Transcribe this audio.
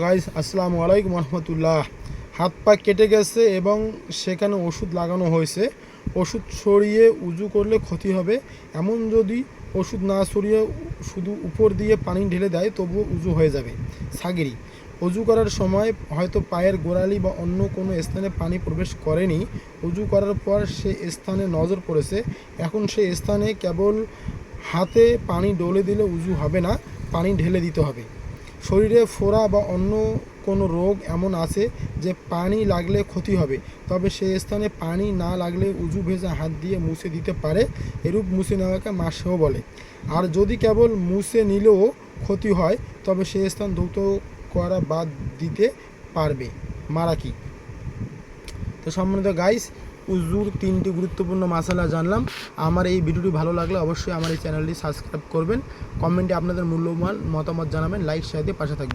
Guys আসসালামু আলাইকুম রহমতুল্লাহ। হাত পা কেটে গেছে এবং সেখানে ওষুধ লাগানো হয়েছে। ওষুধ ছড়িয়ে উজু করলে ক্ষতি হবে, এমন যদি ওষুধ না ছড়িয়ে শুধু উপর দিয়ে পানি ঢেলে দেয় তবুও উজু হয়ে যাবে। সাগিরি উজু করার সময় হয়তো পায়ের গোড়ালি বা অন্য কোনো স্থানে পানি প্রবেশ করেনি, উজু করার পর সে স্থানে নজর পড়েছে, এখন সে স্থানে কেবল হাতে পানি ডলে দিলে উজু হবে না, পানি ঢেলে দিতে হবে। শরীরে ফোড়া বা অন্য কোনো রোগ এমন আছে যে পানি লাগলে ক্ষতি হবে, তবে সেই স্থানে পানি না লাগলে উজু ভেজা হাত দিয়ে মুছে দিতে পারে, এরূপ মুছে নেওয়াকে মাসেও বলে। আর যদি কেবল মুছে নিলেও ক্ষতি হয় তবে সেই স্থান ধৌত করা বাদ দিতে পারবে। মারাকি। তো সম্মানিত গাইস, উজুর 3টি গুরুত্বপূর্ণ মাসালা জানলাম। আমার এই ভিডিওটি ভালো লাগলে অবশ্যই আমার এই চ্যানেলটি সাবস্ক্রাইব করবেন, কমেন্টে আপনাদের মূল্যবান মতামত জানাবেন, লাইক শেয়ার দিয়ে পাশে থাকবেন।